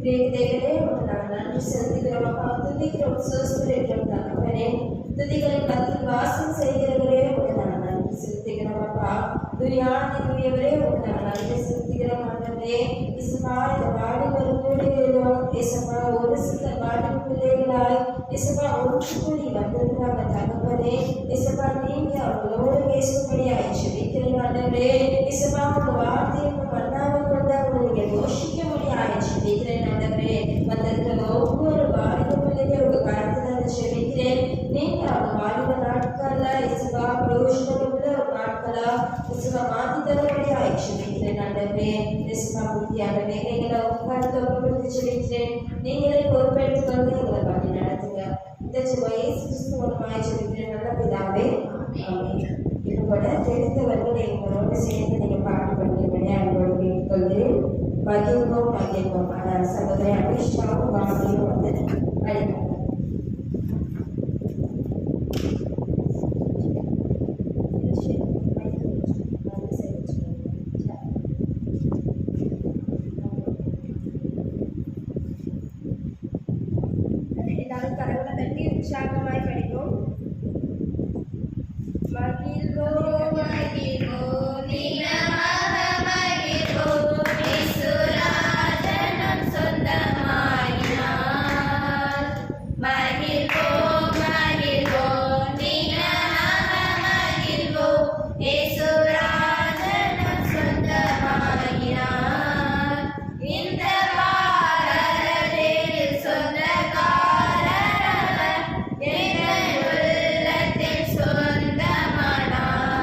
தேவனே நாங்கள் நன்றி செலுத்துகிறோம் அப்பா. துதிக்கிறோம் சோஸ்திரிக்கிறோம் தகப்பனே. துதிகளை கத்தில் வாசம் செய்கிறவரே நாங்கள் நன்றி செலுத்துகிறோம் அப்பா. துரியானவரே நாங்கள் நன்றி செலுத்துகிறோம் ஆண்டவரே. இசப்பா இந்த வாலிபர் கூடுகிறோம் இசப்பா ஒரு சில வாலிப பிள்ளைகளாய் இசப்பா ஒன்று கூடி வந்திருக்கிறாங்க தகப்பனே. இசப்பா நீங்க அவங்களோடு பேசும்படியாய் ஜெபிக்கிறீங்க ஆண்டவரே. இசப்பா உங்க வார்த்தையை பண்ணாமல் கொண்டு அவங்க நீங்க யோசிக்க முடியாது ஜெபிக்கிறேன் ஆண்டவரே. வந்திருக்கிற ஒவ்வொரு வாலிப பிள்ளைகள் உங்க கருத்துல ஜெபிக்கிறேன். நீங்க அவங்க வாலிப நாட்கள்ல இசப்பா பிரயோஜனமுள்ள ஒரு நாட்களா இசப்பா மாத்தி தரும்படியாய் ஜெபிக்கிறேன் ஆண்டவரே. இசப்பா புத்தியான வேலைகளை உட்கார்ந்து ஒப்புக்கொடுத்து ஜெபிக்கிறேன். நீங்களே பொறுப்பெடுத்து கொண்டு எங்களை பண்ணி நடத்துங்க. இந்த இயேசு கிறிஸ்துவனுமாய் ஜெபிக்கிறேன் நல்ல பிதாவே ஆமென். இது போல தெரிந்தவர்கள் எங்களோடு சேர்ந்து நீங்க பாட்டு பண்ணுறீங்க அவங்களோட கேட்டுக்கொள்கிறேன். மகிழ்வோம் மகிழ்வோம். ஆனால் சகோதரி அபிஷாவும் வாங்கியும் வந்து அழைப்பாங்க. எல்லாரும் கடவுளை தட்டி உற்சாகமாய் படிப்போம். மகிழ்வோம் மகிழ்வோம் தினமாக மகிழ்வோம் இயேசுராஜனும் சொந்தமாயினார். மகிழ்வோம் மகிழ்வோம் தினமாக மகிழ்வோம் இயேசுராஜனும் சொந்தமாயினார். இந்த பாரதில் சொந்தக்காரர் எங்கள் உள்ளத்தில் சொந்தமானார்.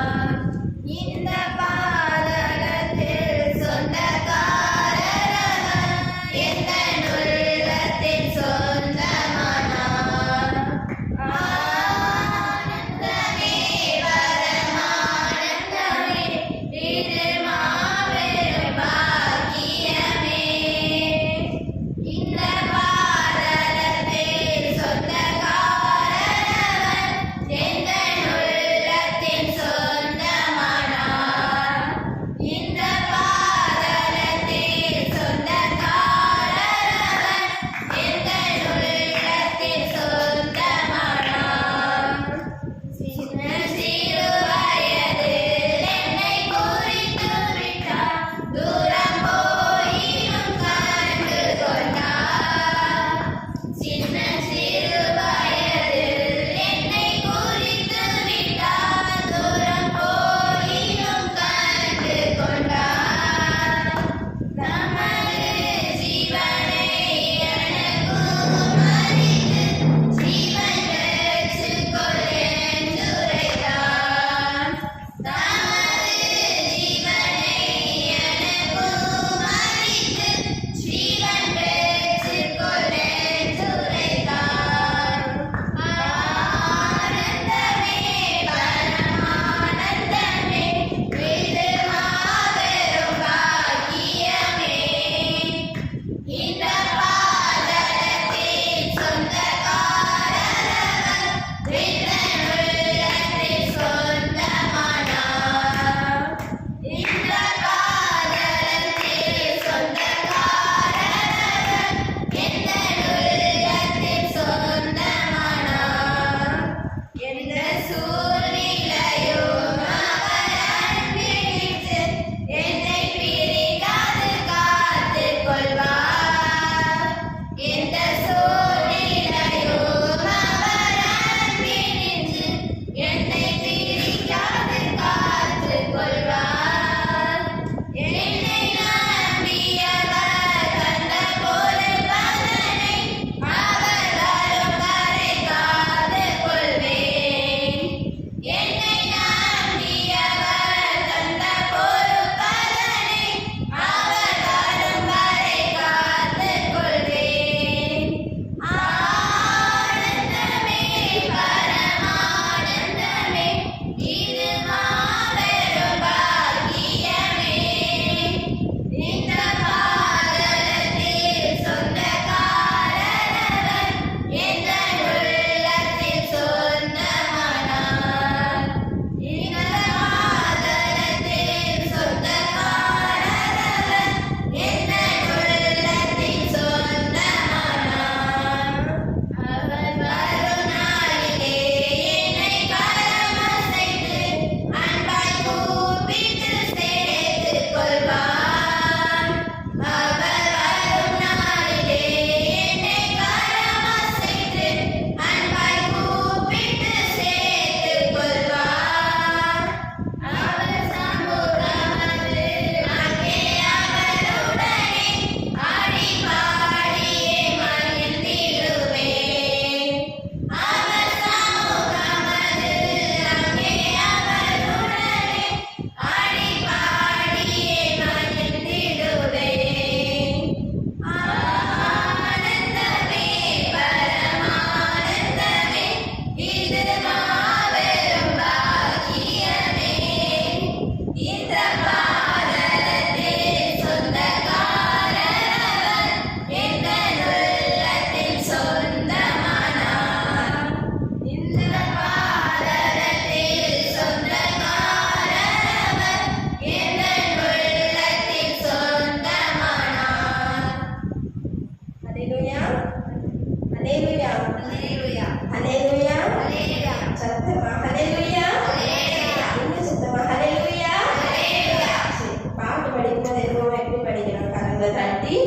தட்டி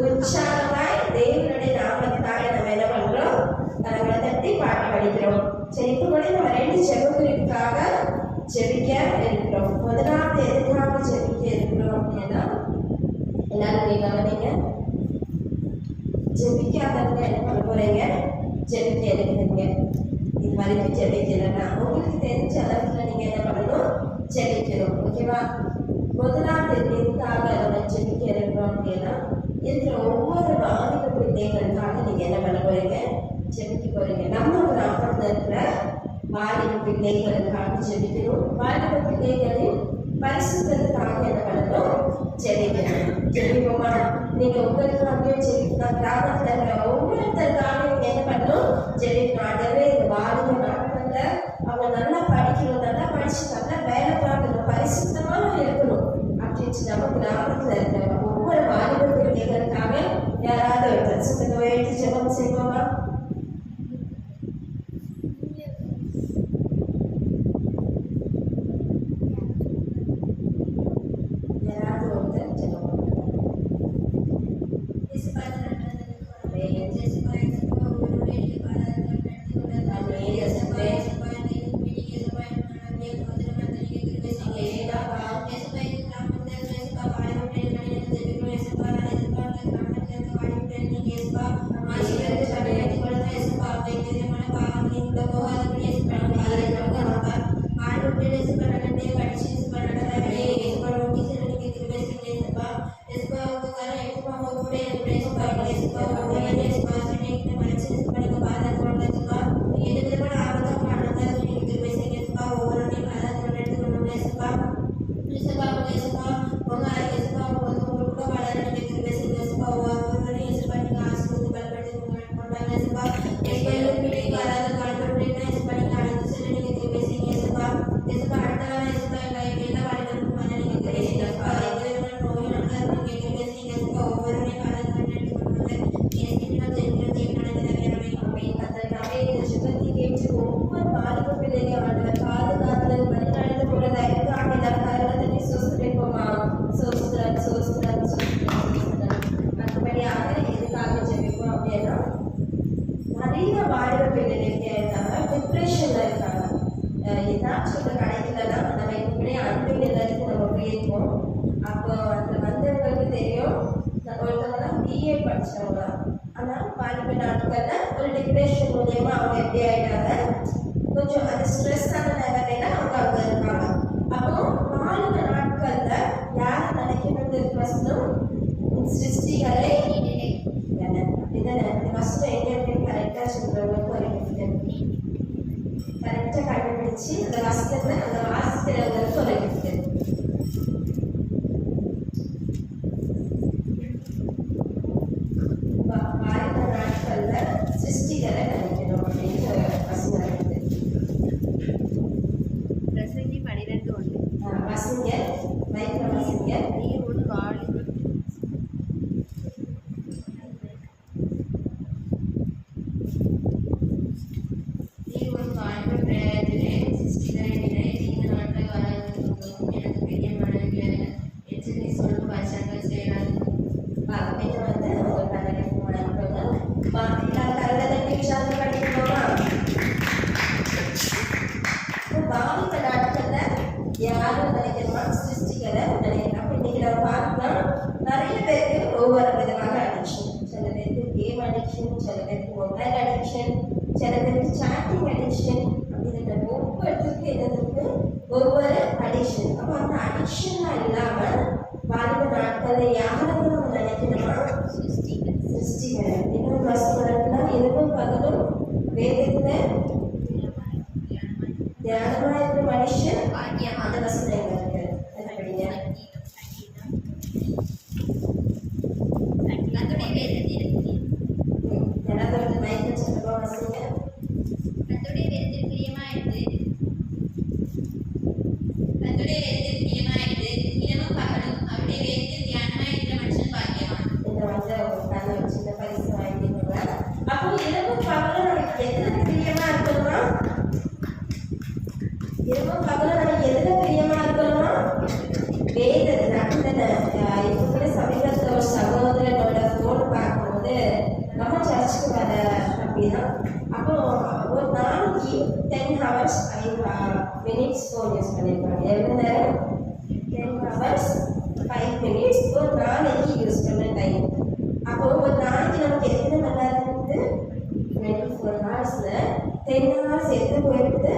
உற்சாகமாய் தேவனுடைய நாமத்துக்காக நம்ம என்ன பண்றோம்? கரங்களை தட்டி பாட்டு படிக்கிறோம். சரி, இப்ப கூட நம்ம 2 ஜெபங்களுக்காக ஜெபிக்க இருக்கிறோம். முதலாவது எதுக்காக ஜெபிக்க இருக்கிறோம் அப்படின்னா, எல்லாரும் கவனிங்க. ஜெபிக்காதவங்க என்ன பண்ண போறீங்க? ஜெபிக்க இருக்கிறீங்க. இது வரைக்கும் ஜெபிக்கலன்னா உங்களுக்கு தெரிஞ்ச அளவுக்கு நீங்க என்ன பண்ணணும்? ஜெபிக்கணும். ஓகேவா? முதலாவது எதுக்காக நம்ம ஜெபிக்க இருக்கிறோம் அப்படின்னா, இருக்கிற ஒவ்வொரு வாலிப பிள்ளைகளுக்காக நீங்க என்ன பண்ண போறீங்க? ஜெபிக்க போறீங்க. நம்ம கிராமத்துல இருக்கிற வாலிப பிள்ளைகளுக்காக ஜெபிக்கணும். வாலிப பிள்ளைகளின் பரிசுத்தத்துக்காக என்ன பண்ணணும்? ஜெபிக்கணும். ஜெபிப்போமா? நீங்க உங்களுக்காகவே ஜெபிக்கலாம். கிராமத்துல இருக்கிற ஒவ்வொருத்தருக்காக நீங்க என்ன பண்ணணும்? ஜெபிக்கணும். ஆண்டவரே, இந்த வாலிப நாட்கள்ல அவங்க நல்லா படிக்கணும், நல்லா படிச்சு நல்லா வேலை பார்க்கணும், பரிசுத்தமா இருக்கணும் அப்படின்னு நம்ம கிராமத்துல இருக்கிற ஒவ்வொரு வாலிப பிள்ளைகளுக்காக யாராவது ஒரு பரிசுத்தத்தை உயர்த்தி ஜெபம் செய்வோமா? அப்போ அந்த வந்தவங்களுக்கு தெரியும், ஒருத்தவங்க பிஏ படிச்சவங்க. ஆனால் வாலிப நாட்கள்ல ஒரு டிப்ரெஷன் மூலியமா அவங்க எப்படி ஆயிட்டாங்க? கொஞ்சம் அது ஸ்ட்ரெஸ்ஸான நிலைமையில அவங்க இருக்காங்க. அப்போ வாலிப நாட்கள்ல யாரை நினைக்கணும்னு வசனம்? சிருஷ்டிகளை அப்படிதானே? இந்த வசனம் எங்க அப்படின்னு கரெக்டா சொல்றவங்களுக்கு ஒரு கிஃப்ட். கரெக்டா கண்டுபிடிச்சு அந்த வசனத்தை அந்த வாசிக்கிறவங்களுக்கு ஒரு கிஃப்ட். சிருஷ்டிகளை நினைக்கணும் அப்படின்னு வசனம் இருக்குது. பிரசங்கி 12:1. வசங்க மைக்ல வசங்க. நீ உன் வாலிப பிரயத்திலே சிருஷ்டிகளை நினை. நீங்க நாட்கள் வராது எனக்கு பெரிய மனதில் என்று நீ சொல்லும் வசனங்கள் செய்யலாம். இது வந்து ஒரு கலைஞர் எல்லா கருதத்தை சார்ந்து படிக்கணுமா? வாலிப நாட்கள்ல யாரும் நினைக்கிறோமா? சிருஷ்டிகளை நினைக்கிறோம். இன்னைக்கு நம்ம பார்க்கலாம், நிறைய பேருக்கு ஒவ்வொரு விதமான அடிக்ஷன். சில பேருக்கு கேம் அடிக்ஷன், சில பேருக்கு மொபைல் அடிக்ஷன், சில பேருக்கு சாட்டிங் அடிக்ஷன். அப்படின்ற ஒவ்வொருத்துக்கும் என்னதுக்கு ஒவ்வொரு அடிக்ஷன். அப்போ அந்த அடிக்ஷன்லாம் இல்லாம வாலிப நாட்கள்ல யாரும் நம்ம நினைக்கணுமா? சிருஷ்டிகளை. இன்னொரு வசனத்துல இரவும் பகலும் வேதத்துல தியானமா இருக்கிற மனுஷன் அந்த வசனம் இருக்கு. எல்லாத்தோட மைக்கு minutes ஃபோன் யூஸ் பண்ணியிருப்பாங்க. எவ்வளோ நேரம்? 10 hours 5 minutes ஒரு நாளைக்கு யூஸ் பண்ண டைம். அப்போ ஒரு நாளைக்கு நமக்கு எத்தனை மணி நேரம் இருக்குது? 24 ஹவர்ஸில் 10 ஹவர்ஸ் எத்தனை போயிருக்குது?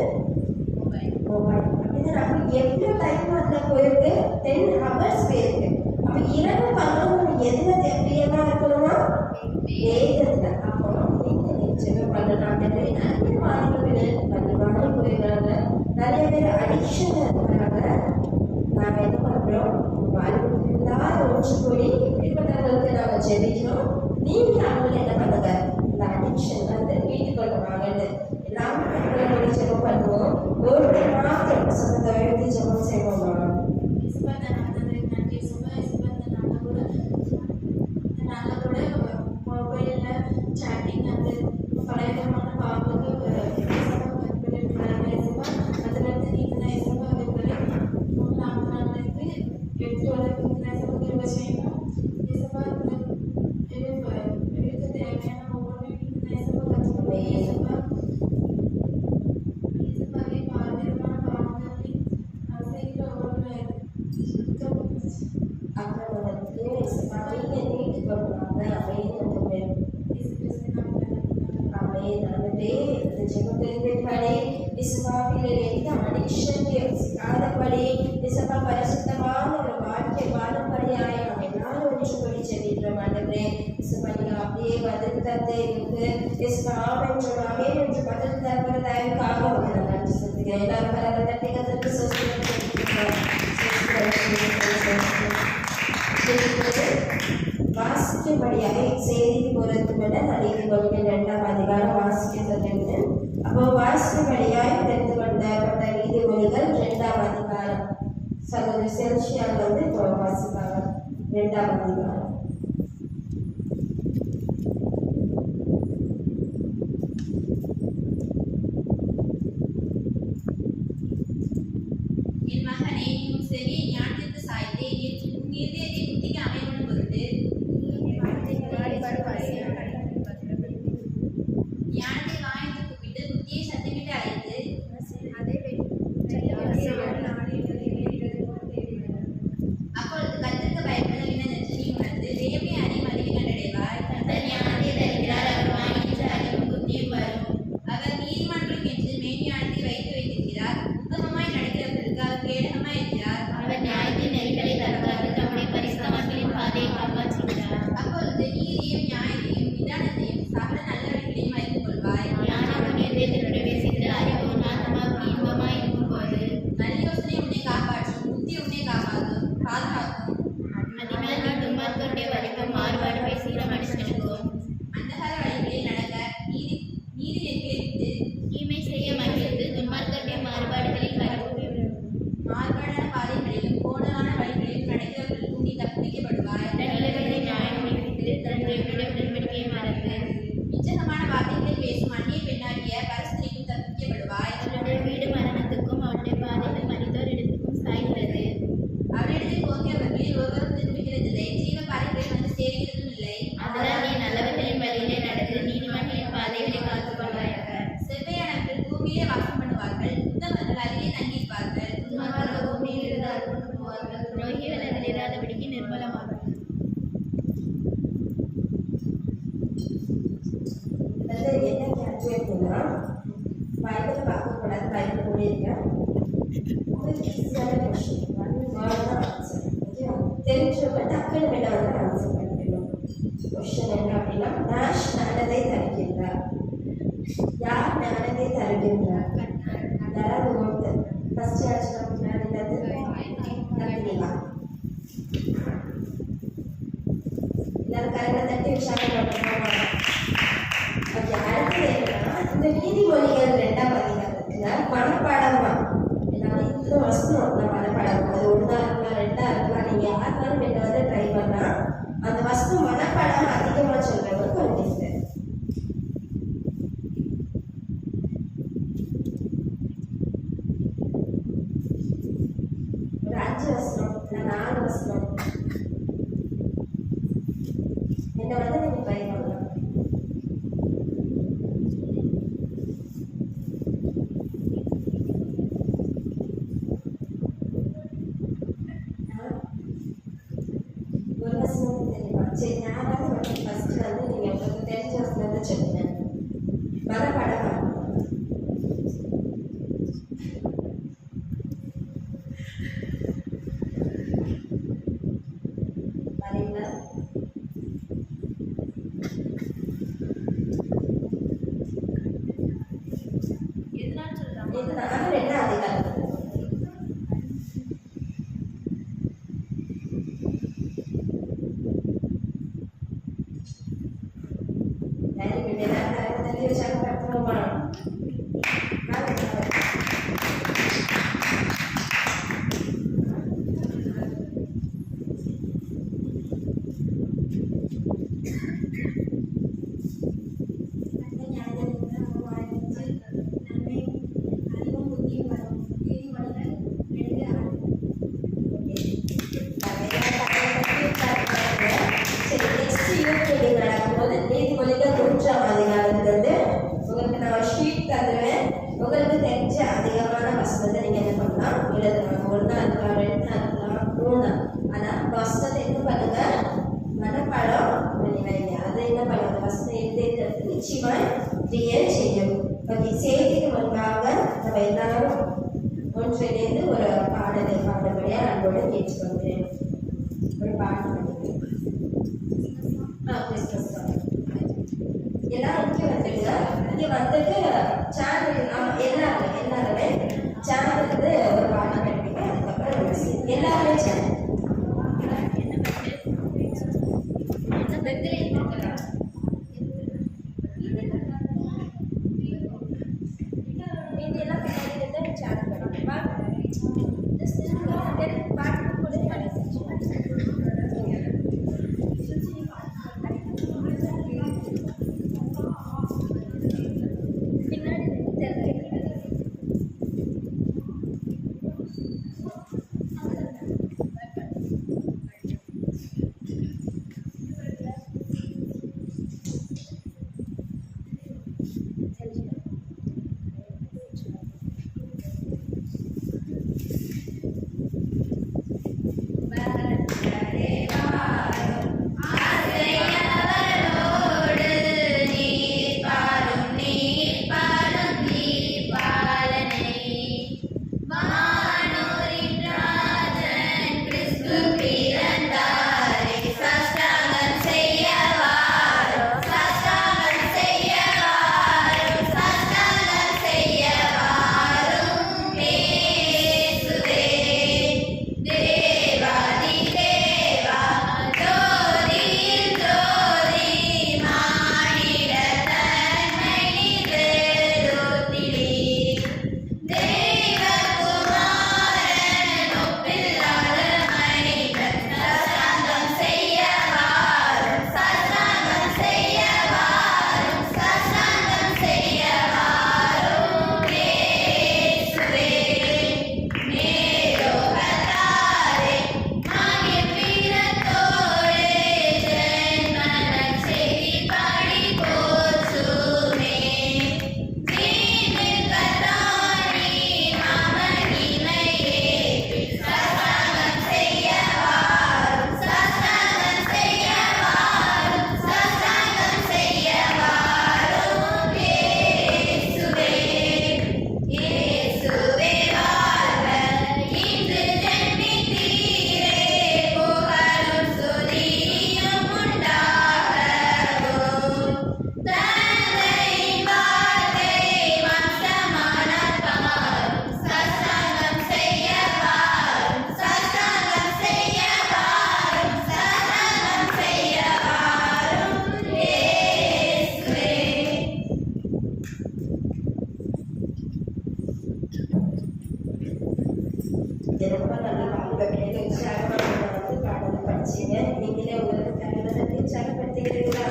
மொபைல். அப்படின்னா நமக்கு எவ்வளோ டைம் அதில் போயிருக்கு? 10 ஹவர்ஸ் போயிருக்கு. அப்போ இரவு பகலும் நம்ம எதில் எப்படியெல்லாம் இருக்கணும்னா வேதத்தில். அப்போ நீங்கள் நிச்சயம் பண்ணலாம். நிறைய மாணவர்கள் கண்டிப்பாக போயிடுறாங்க. நிறைய பேர் அடிக்ஷன் இருக்கிறாங்க. நாங்கள் என்ன பண்ணுறோம்? எல்லாரும் ஒன்று கூடி இப்படிப்பட்டவங்களுக்கு நாங்கள் ஜெபிக்கிறோம். நீங்கள் அவங்களை என்ன பண்ணுங்க? இந்த அடிக்ஷன் வந்து வீட்டுக்குள்ள வாங்கன்னு எல்லாமே பெண்களோட ஜெபம் பண்ணுவோம். ஒரு மாத்திரம் சொந்த எழுதி ஜெபம் செய்வோமா? chatting and பலவிதமான பாவங்களுக்கு பரிசுத்தமான ஒரு வாழ்க்கை வாழும்படியாய் நாம் எல்லாரும் ஒன்று கூடி செல்கிறோம். ஆண்டவரே அப்படியே பதில் தந்து எங்களுக்கு ஆமென் என்று பதில் தருவதற்காக நான் நன்றி செலுத்துகிறேன். எல்லாரும் கரங்களை தட்டி கர்த்தருக்கு ஸ்தோத்திரம் வாசிக்கும்படியாக செய்திக்கு போறதுக்கு முன்ன நான் நீதிமொழிகள் 2ஆம் அதிகாரம் வாசிக்க சொல்லியிருந்தேன். அப்போ வாசிக்கும்படியாக தெரிந்து கொள்ளப்பட்ட நீதிமொழிகள் 2ஆம் அதிகாரம் சகோதரி செல்சியால் வந்து இப்போ வாசிப்பாங்க. 2ஆம் அதிகாரம் என் மகனே, நீ சரி ஞானத்திற்கு சாய்த்தே உன் இதயத்தை புத்திக்கு அமைவனும் பொருட்டு ஞானத்தை வாய்ந்து கூப்பிட்டு புத்தியை சத்தமிட்டு அழைத்து அப்பொழுது கர்த்தருக்கு பயப்படுதல் என்னதென்று நீ உணர்ந்து தேவனை அறியும் அறிவை கண்டடைவாய். கர்த்தர் ஞானத்தை தருகிறார், அவர் வாய்க்கின்ற அறிவும் புத்தியும் வரும். அவர் நீதிமன்றம் என்று மேன்ஞானத்தை வைத்திருக்கிறார். உத்தமமாய் நடக்கிறவர்களுக்கு அவர் கேடகமாய் இருக்கிறார். அவர் நியாயத்தின் நெறிகளை தருகிறார், தம்முடைய பரிசுத்தவான்களின் பாதையை காப்பாற்றுகிறார். அப்பொழுது நீதியையும் நியாயத்தையும் நிதானத்தையும் சகல நல்ல வழிகளையும் அறிந்து கொள்வாய். ஞானம் உன் இதயத்தினுடைய பேசுகிற அறிவு உன் ஆத்மாவுக்கு இன்பமாய் இருக்கும் போது நல்ல யோசனை உன்னை காப்பாற்றும், புத்தி உன்னை பாதுகாக்கும். அதனால் நீ துன்மார்க்கருடைய வழிக்கும் மாறுபாடு பேசுகிற மனுஷனுக்கும் அந்தகார வழிகளில் நடக்க நீதி நெறிகளை விட்டு தீமை செய்ய மகிழ்ந்து துன்மார்க்கருடைய மாறுபாடுகளில் மாறுபாடான பாதைகளிலும் கோணலான வழிகளிலும் நடக்கிறவர்களுக்கும் நீ தப்பிக்கப்படுவாய். நிலவரை நியாயம் விட்டு தன்னுடைய உடன்படிக்கையை மறந்து இச்சகமான வார்த்தைகளை பேசும் அந்நிய பெண்ணாகிய பரஸ்திரிக்கும் தப்பிக்கப்படுவாய். அவளுடைய வீடு மரணத்துக்கும் அவளுடைய பாதைகள் மனிதோர் இடத்துக்கும் சாய்கிறது. அவளிடத்தில் போகிறவர்களில் ஒருவரும் திரும்புகிறதில்லை, ஜீவ பாதைகளில் வந்து சேர்கிறதும் இல்லை. அதனால் நீ நல்லவர்களின் வழியிலே நடந்து நீதிமன்றங்களின் பாதைகளை காத்துக் கொள்வாயாக. செவ்வையானவர்கள் பூமியிலே வாசம் பண்ணுவார்கள், உத்தமர்கள் அதிலே தங்கியிருப்பார்கள். துன்மார்க்கர்கள் பூமியில் இருந்து அறுப்புண்டு போவார்கள், துரோகிகள் அதில் இராதபடிக்கு நிர்மலமாவார்கள். என்ன கேட்குன்னா பைபிள் பார்க்கக்கூடாது. பைபிள் கூடியிருக்கேன் உங்களுக்கு ஈஸியான கொஸ்டின் ஆன்சர் தெரிஞ்சவங்க டக்குனு மேலே வந்து ஆன்சர் பண்ணிக்கணும். கொஸ்டின் என்ன அப்படின்னா, நாஷ் ஞானத்தை தருகின்றார். யார் ஞானத்தை தருகின்றார்? யாராவது ஒருத்தர் ஃபர்ஸ்ட் யாச்சு நமக்கு ஞானத்தை தருகிறீங்களா? எல்லாரும் கரெக்டாக தட்டி உற்சாகப்படுத்துவாங்க. ஓகே, அடுத்தது என்னன்னா, இந்த நீதிமொழிகள் 2ஆம் அதிகாரத்துல மனப்பாடமா எல்லாமே இந்த வசனம் நான் மனப்பாடம், அது 1ஆ இருக்கலாம் 2ஆ இருக்கலாம், நீங்க யாருனாலும் என்ன வந்து ட்ரை பண்ணா அந்த வசனம் மனப்பாடம் அதிகமா சொல்றவங்க கொஞ்சம் ஒரு 5 வசனம் இல்லை 4 வசனம் என்ன வந்து நீங்க ட்ரை பண்ணலாம். சரி, நான் வந்து ஃபர்ஸ்ட் வந்து நீங்க உங்களுக்கு தெரிஞ்ச வசனத்தை சொல்லுங்க. மனப்பாடம் வரீங்களா? எதனால சொல்றாங்க? இது நான் 2ஆம் அதிகாரம். உங்களுக்கு தெரிஞ்ச அதிகமான வசனத்தை நீங்க என்ன பண்ணலாம் எழுதலாம். 1 இருக்கலாம், 2 இருக்கலாம், 3. ஆனா வசனத்தை என்ன பண்ணுங்க, மனப்பாடம் பண்ணி வைங்க. அதை என்ன பண்ணுங்க, வசனம் எழுதுறது நிச்சயமா கிரியேட் செய்யும். ஓகே, செய்திக்கு முன்பாக நம்ம எல்லாரும் ஒன்றிணைந்து ஒரு பாடலை பாடுபடியா அன்போடு கேட்டுக்கொள்கிறேன். ஒரு பாட்டு கிறிஸ்மஸ் சாங். எல்லாரும் இங்கே வந்துடுங்க. இங்கே வந்துட்டு சேனல் எல்லாருமே சேனல் வந்து ஒரு பாட்டு கட்டிங்க. அதுக்கப்புறம் எல்லாருமே சேனல் ரொம்ப நல்லா பாடுபட்டீங்க. உற்சாகமாக பாடலை படிச்சீங்க. நீங்களே உங்களுக்கு தங்களை உற்சாகப்படுத்திக்கிறீங்களா?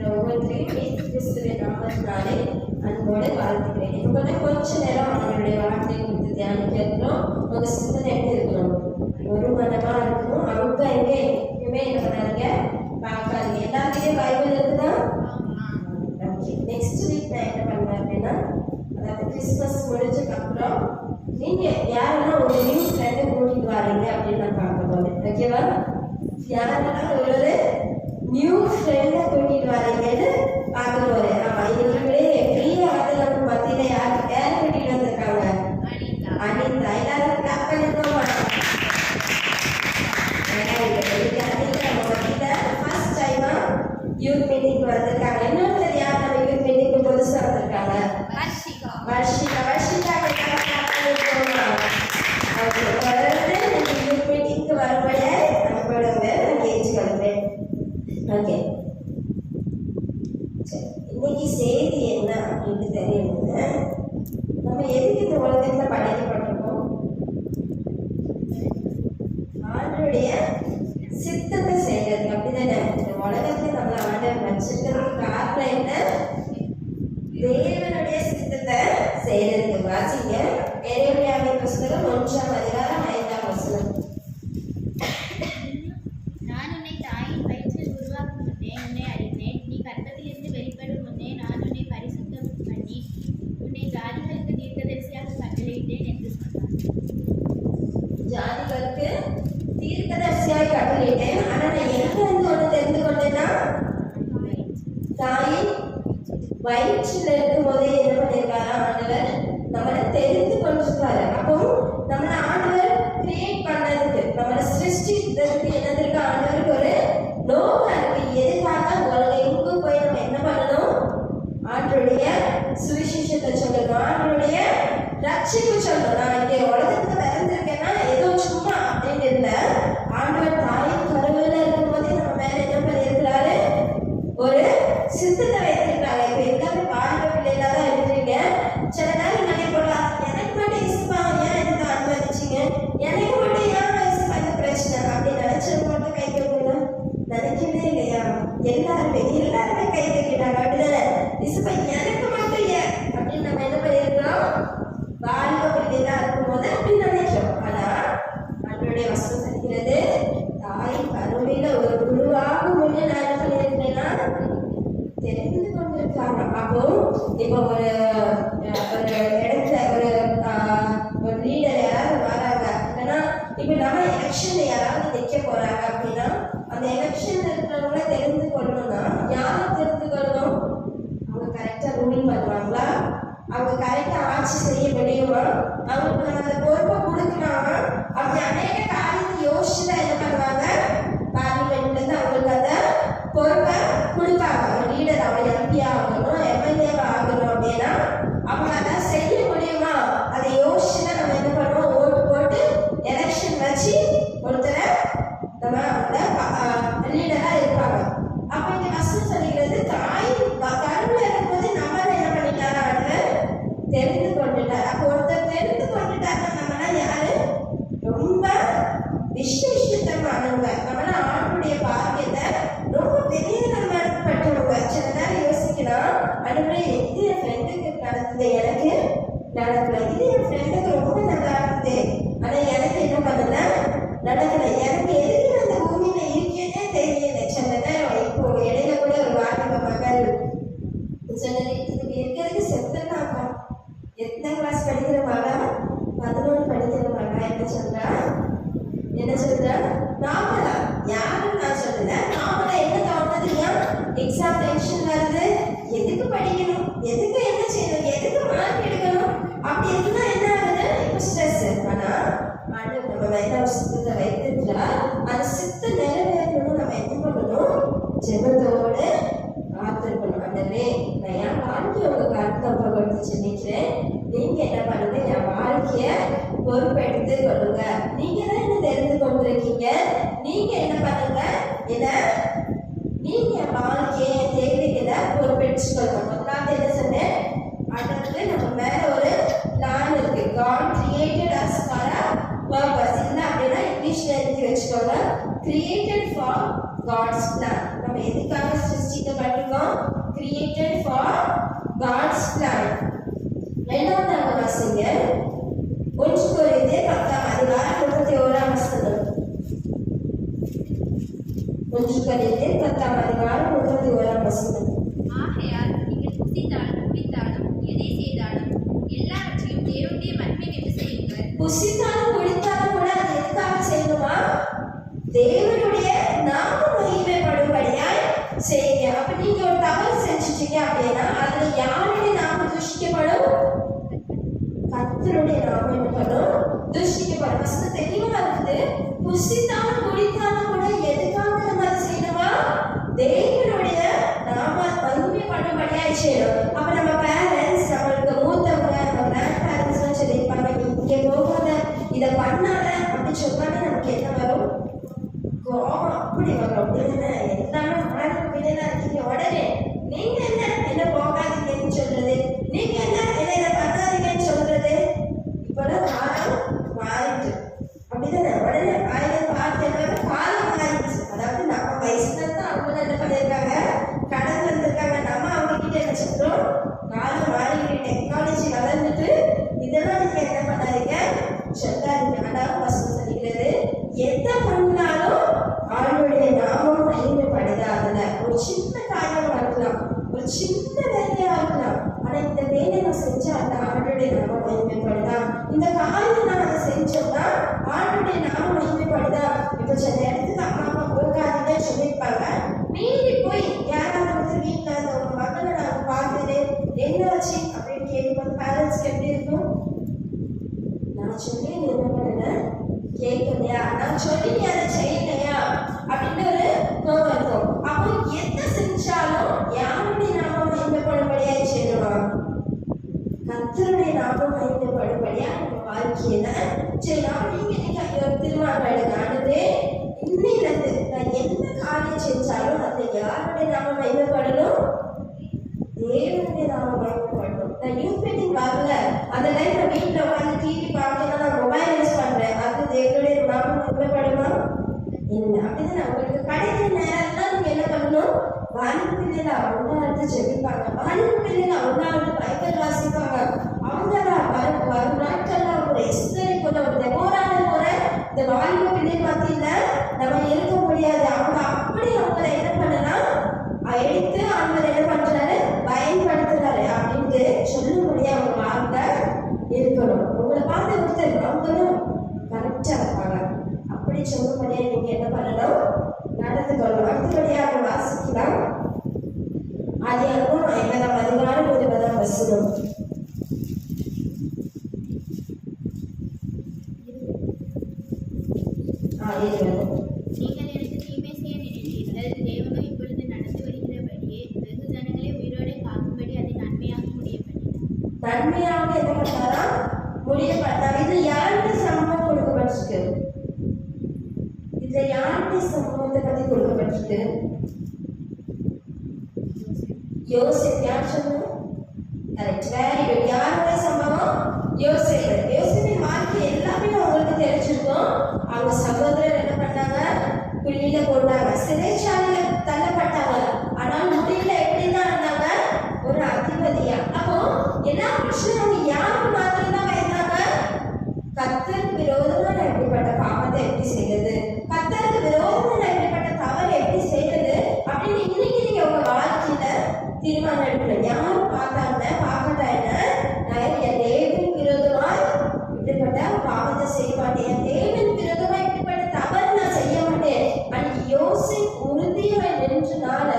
ஒவ்வொருத்தரையும் இயேசு கிறிஸ்துவின் நாமத்தினாலே அன்போடு வாழ்த்துக்கிறேன். இப்போ கொஞ்ச நேரம் அவனுடைய வார்த்தையை குறித்து தியானிக்கிறோம். உங்க சிந்தனை எப்படி இருக்கணும்? ஒரு மனமா இருக்கணும். அவங்க எங்க எப்பயுமே என்ன பண்ணாங்க, ஓகேவா? யாரெல்லாம் ஒரு நியூ ஃப்ரெண்டை கூட்டிட்டு வரீங்கன்னு பார்க்க போறேன். ஆமா, இவங்களே பெரிய ஆளுநர் மத்தியில யார் கூட்டிட்டு வந்திருக்காங்க? அனிதா. எல்லாரும் கிளாப் பண்ணிக்கோமா? ஃபர்ஸ்ட் டைமா யூத் மீட்டிங்க்கு வந்திருக்காங்க. இன்னொருத்தர் யார் நம்ம யூத் மீட்டிங்க்கு புதுசா வந்திருக்காங்க? வர்ஷிகா. வர்ஷிகாக்கு கிளாப் பண்ணிக்கோமா? ஓகே, தொடர்ந்து நீங்க யூத் மீட்டிங்க்கு வரும்போது நம்மளோட கேட்டுக்கொள்வேன். ஓகே, இன்னைக்கு செய்தி என்ன அப்படின்னு தெரியணுங்க. நம்ம எதுக்கு இந்த உலகத்துல படைக்கப்பட்டிருக்கோம்? ஆண்டவருடைய சித்தத்தை செய்யறது. அப்படிதானே? இந்த உலகத்துல நம்மள ஆண்டவர் வச்சிருக்கிறதுக்கு காரணம் என்ன? தேவனுடைய சித்தத்தை செய்யறதுக்கு. வாசிங்க எரேமியாவின் புஸ்தகம் 1ஆம் அதிகாரம் 5ஆம் வசனம். நான் உன்னை தாயின் வயிற்றில் உருவாக்கும் முன்னே உன்னை அறிந்தேன். நீ கர்ப்பத்திலிருந்து வெளிப்படும் முன்னே நான் உன்னை பரிசுத்தம் பண்ணி உன்னை ஜாதிகளுக்கு தீர்க்கதரிசியாக கட்டளையிட்டேன் என்று சொன்னார். ஜாதிகளுக்கு தீர்க்கதரிசியாய் கட்டளையிட்டேன். ஆனா நான் எங்க இருந்து ஒன்று தெரிந்து கொண்டேன்னா, தாயின் வயிற்றில் இருக்கும் போதே என்ன பண்ணிருக்காரு ஆண்டவர்? நம்மளை தெரிந்து கொண்டிருக்காரு. அப்போ நம்மளை ஆண்டவர் கிரியேட் பண்ணதுக்கு, நம்மளை சிருஷ்டித்ததுக்கு என்னதுக்கு ஆண்டவருக்கு ஒரு நோக்கம் இருக்கு. எதுக்காக? உலகம் எங்கும் போய் நம்ம என்ன பண்ணணும்? ஆண்டவருடைய சுவிசேஷத்தை சொல்லணும், ஆண்டவருடைய ரட்சிப்பு சொல்லணும். நான் இங்கே உலகத்துக்கு பிறந்திருக்கேன்னா ஏதோ சும்மா அப்படின்னு இல்லை. ஆண்டவர் தாயின் கருவில இருக்கும் போதே நம்ம மேல என்ன பண்ணியிருக்கிறாரு? ஒரு சித்தத்தை வைத்திருக்காங்க. இப்ப எல்லாமே பாலின பிள்ளைகளா தான் இருக்கிறீங்க. சில நேரம் நினைப்படலாம், எனக்கு மட்டும் இசுப்பா ஏன் இந்த அனுமதிச்சிங்க, எனக்கு மட்டும் ஏன் இசுப்பா இந்த பிரச்சனை அப்படின்னு நினைச்சது மட்டும் கை தூக்கணும் நினைக்கவே இல்லையா? எல்லாருமே கை தூக்கிட்டாங்க. அப்படிதானே? இசுப்பா எனக்கு மட்டும் ஏன் அப்படின்னு நம்ம என்ன பண்ணியிருக்கிறோம்? பாலின பிள்ளைகளா இருக்கும் போது அப்படி நினைக்கிறோம். ஆனா அவருடைய வசனம் சொல்கிறது, தாய் கருவில ஒரு குருவாகும் முன்னே நான் என்ன பண்ணியிருக்கிறேன்னா தெரிந்து கொண்டிருக்காங்க. அப்போ இப்போ ஒரு இடத்துல ஒரு லீடர் யாராவது வராங்க, இல்லைன்னா இப்போ நம்ம எலெக்ஷன்ல யாராவது நிற்க போறாங்க அப்படின்னா அந்த எலெக்ஷன்ல இருக்கிறவங்கள தெரிந்து கொள்ளணும்னா யாரை தெரிந்து கொள்ளணும்? அவங்க கரெக்டா ரூலிங் பண்ணுவாங்களா? அவங்க கரெக்டா ஆட்சி செய்ய முடியுமா? அவங்களுக்கு நம்ம அந்த பொறுப்பை கொடுக்கலாமா? அப்படி அநேக காரியத்தை யோசிச்சுதான் என்ன பண்ணுவாங்க? பார்லிமெண்ட்ல இருந்து அவங்களுக்கு அந்த பொறுப்பை கொடுப்பாங்க. ஒரு லீடர் அவங்க எம்பி ஆகணும், எம்எல்ஏ ஆகணும் அப்படின்னா அவங்க அதை செய்ய முடியுமா? அதை யோசிச்சுதான் நம்ம என்ன பண்ணுவோம்? ஓட்டு போட்டு எலெக்ஷன் வச்சு ஒருத்தரை நம்ம அந்த லீடரா இருப்பாங்க. அப்ப இந்த கஷ்டம் சொல்லிக்கிறது, தாய் கருவுல இருக்கும்போது நம்மள என்ன பண்ணிட்டாரு? தெரிந்து கொண்டுட்டார். அப்போ ஒருத்தர் தெரிந்து கொண்டுட்டாருன்னா நம்மளா யாரு? ரொம்ப விசேஷமானவங்க. நம்மளா ஆண்டுடைய பாக்கியத்தை ரொம்ப பெரிய பட்டவங்க. சில நேரம் யோசிக்கலாம், அனுப்புற எது என் ஃப்ரெண்டுக்கு நடந்தது எனக்கு நடக்கல, இது என் ஃப்ரெண்டுக்கு ரொம்ப நல்லா இருந்தது, ஆனா எனக்கு என்ன பண்ணல நடக்கல, எனக்கு எதுக்கு அந்த பூமியில இருக்கேனே தெரியல. சில நேரம் இப்போ இடையில கூட ஒரு வாலிப மகள் சொன்னது, இதுக்கு இருக்கிறதுக்கு செத்துனாக்கா. எத்தனை கிளாஸ் படிக்கிற மகா? 11 படிக்கிற மகா என்ன சொல்றா? நாமளா? யாரும் நான் சொல்லல, நாமளா என்ன தோணுதுன்னா எக்ஸாம் டென்ஷன் வருது, எதுக்கு படிக்கணும், எதுக்கு என்ன செய்யணும், எதுக்கு மார்க் எடுக்கணும், அப்படி இருந்தா என்ன ஆகுது? இப்போ ஸ்ட்ரெஸ். ஆனா ஆண்டவர் நம்ம மேல ஒரு சித்தத்தை வைத்திருக்கிறா. அந்த சித்த நிறைவேறணும். நம்ம என்ன பண்ணணும்? ஜெபத்தோடு காத்திருக்கணும். ஆண்டவரே, நான் என் வாழ்க்கைய உங்க கருத்தை கொடுத்து சொல்லிக்கிறேன், நீங்க என்ன பண்ணுங்க? என் வாழ்க்கைய பொறுப்பெடுத்து கொள்ளுங்க. நீங்க தான் என்ன தெரிந்து கொண்டிருக்கீங்க. நீங்க என்ன பண்ணுங்க? என்ன நீங்க என் வாழ்க்கைய தேவைகளை பொறுப்பெடுத்து கொள்ளணும். முதலாவது என்ன சொன்னேன்? அடுத்து நம்ம மேல ஒரு பிளான் இருக்கு. God created us for a purpose. இல்ல அப்படின்னா இங்கிலீஷ்ல எழுதி வச்சுக்கோங்க, created for God's plan. நம்ம எதுக்காக சிருஷ்டிக்கப்பட்டிருக்கோம்? created for God's plan. இரண்டாவது வாசிங்க 1 கொரிந்தியர் 10ஆம் அதிகாரம் 31ஆம் வசனம். 1 கொரிந்தியர் 10ஆம் அதிகாரம் 31ஆம் வசனம். ஆகையால் நீங்கள் புசித்தாலும் குடித்தாலும் எதை செய்தாலும் எல்லாவற்றையும் தேவனுடைய மகிமைக்கென்று செய்யுங்கள். புசித்தாலும் குடித்தாலும் கூட அது எதுக்காக செய்யணுமா? செய்யுங்க. அப்ப நீங்க ஒரு தவறு செஞ்சுட்டீங்க அப்படின்னா அதுல யாருடைய நாமம் தூஷிக்கப்படும்? கர்த்தருடைய நாமம் என்ன பண்ணும்? தூஷிக்கப்படும். வசனம் தெளிவா இருக்குது. புசித்தாலும் குடித்தாலும் கூட எதுக்காக நம்ம அதை செய்யணுமா? தேவனுடைய நாம மகிமைப்படும்படியா செய்யணும். அப்ப நம்ம பேரண்ட்ஸ், நம்மளுக்கு மூத்தவங்க, நம்ம கிராண்ட் பேரண்ட்ஸ் எல்லாம் சொல்லியிருப்பாங்க, இங்க போகாத, இதை பண்ணாத அப்படி சொன்னாலே நமக்கு என்ன வரும்? கோபம் அப்படி வரும். அப்படின்னு எல்லாமே மாணவ பிள்ளைதான் இருக்கீங்க. உடனே நீங்க என்ன போகாதீங்கன்னு சொல்றது, நீங்க என்ன இதை பண்ணாதீங்கன்னு சொல்றது. இப்பெல்லாம் காலம் மாறிட்டு அப்படிதானே. உடனே ஆயிரம் பார்த்தேன் காலம் மாறிடுச்சு. அதாவது நம்ம வயசுல தான் அவங்க என்ன பண்ணியிருக்காங்க, கடந்து வந்திருக்காங்க. நம்ம அவங்க கிட்ட என்ன சொல்றோம்? காலம் மாறிட்டு டெக்னாலஜி வளர்ந்துட்டு இதெல்லாம் நீங்க என்ன பண்ணாதீங்க சொல்லாதீங்க. அதாவது வசனம் சொல்லிக்கிறது, எந்த பண்ணாலும் அவளுடைய நாமம் மகிமைப்படுதா. அதுல ஒரு சின்ன காரியமா இருக்கலாம், ஒரு சின்ன வேலையா இருக்கலாம். ஆனா இந்த வேலையை நான் செஞ்சா அந்த ஆளுடைய நாமம் மகிமைப்படுதா, இந்த காரியத்தை நான் அதை செஞ்சோம்னா ஆளுடைய நாமம் மகிமைப்படுதா. இப்ப சில இடத்துக்கு அம்மா அப்பா போகாதீங்கன்னு சொல்லியிருப்பாங்க. மீறி போய் யாராவது வந்து வீட்டுல ஒரு மகளை நான் பார்த்தது என்னாச்சு அப்படின்னு கேட்கும்போது பேரண்ட்ஸ்க்கு எப்படி இருக்கும்? நான் சொல்லி நீ என்ன பண்ணல, கேட்கலையா, நான் சொல்லி நீ அதை செய்யலையா அப்படின்னு ஒரு கோபம் இருக்கும். அப்போ எந்த செஞ்சாலும் யாருடைய நாமம் மகிமைப்படும்படியா செய்யணும்? கர்த்தருடைய நாமம் மகிமைப்படும்படியா நம்ம வாழ்க்கையில செய்யலாம். நீங்க ஒரு திருமணம் எடுக்கானது இன்னிலிருந்து நான் எந்த காரியம் செஞ்சாலும் அந்த யாருடைய நாமம் மகிமைப்படணும்? தேவனுடைய நாமம் மகிமைப்படணும். நான் யூத் மீட்டிங் வரல, அந்த டைம்ல வீட்டுல உட்காந்து டிவி பார்க்கணும், நான் மொபைல் யூஸ் பண்றேன், அது தேவனுடைய நாமம் மகிமைப்படுமா? இல்லை. அப்படிதான் உங்களுக்கு கிடைக்கிற நேரம்லாம் நீங்க என்ன பண்ணணும்? வாலிப பிள்ளைல அவங்க வந்து ஜெபிப்பாங்க, வாலிப பிள்ளைல அவங்க வந்து பைபிள் வாசிப்பாங்க. அவங்க வரும் நாட்கள்ல ஒரு எஸ்தரை போல ஒரு டெபோரான போற இந்த வாலிப பிள்ளை மத்தியில நம்ம இருக்க முடியாது. அவங்க அப்படி அவங்களை என்ன பண்ணலாம், எடுத்து அவங்க என்ன பண்றாரு, பயன்படுத்துறாரு அப்படின்ட்டு சொல்ல முடியாது. அவங்க வார்த்தை இருக்கணும். உங்களை பார்த்து ஒருத்தர் அவங்களும் கரெக்டா இருப்பாங்க. அப்படி சொல்லும்படியா நீங்க என்ன பண்ணணும்? நடந்து கொள்ளணும். அடுத்தபடியாக வாசிக்கலாம். ஆதியாகமம் 50:16 வசனம். நீங்கள் எனக்கு தீமை செய்ய நினைத்தீர்கள், தேவனோ இப்பொழுது நடந்து வருகிறபடியே வெகு ஜனங்களை உயிரோடு காக்கும்படி அதை நன்மையாக முடிய பண்ணினார். நன்மையாக என்ன பண்ணாரா? முடிய பண்ணார். இது யாருடைய சம்பவம் கொடுக்கப்பட்டிருக்கு? இதுல யாருடைய சம்பவத்தை பத்தி கொடுக்கப்பட்டிருக்கு? யோசேப்பு. யார் சொன்னது? Correct, very good. யாருடைய சம்பவம்? யோசேப்பு. யோசேப்பின் வாழ்க்கை எல்லாமே உங்களுக்கு தெரிஞ்சிருக்கும். அவங்க சகோதரர் என்ன பண்ணாங்க? பிள்ளையில போட்டாங்க, சிறைச்சாலையில தள்ளப்பட்டாங்க. ஆனால் முடியல எப்படிதான் இருந்தாங்க? ஒரு அதிபதியா. அப்போ எல்லா பிரச்சனையும் அவங்க யாருக்கு மாத்திரம் தான் இருந்தாங்க? கர்த்தருக்கு விரோதமா நான் எப்படிப்பட்ட பாவத்தை எப்படி செய்யறது, கர்த்தருக்கு விரோதமா நான் எப்படிப்பட்ட தவறை எப்படி செய்யறது அப்படின்னு இன்னைக்கு நீங்க உங்க வாழ்க்கையில தீர்மானம் எடுக்கணும். யாரும் பார்த்தாங்க பார்க்கட்டா என்ன, நான் என் தேவனுக்கு விரோதமா இப்படிப்பட்ட பாவத்தை செய்ய மாட்டேன், என் தேவனுக்கு விரோதமா இப்படிப்பட்ட தவறு நான் செய்ய மாட்டேன். அன்னைக்கு யோசேப்பு உறுதியாய் நின்றனால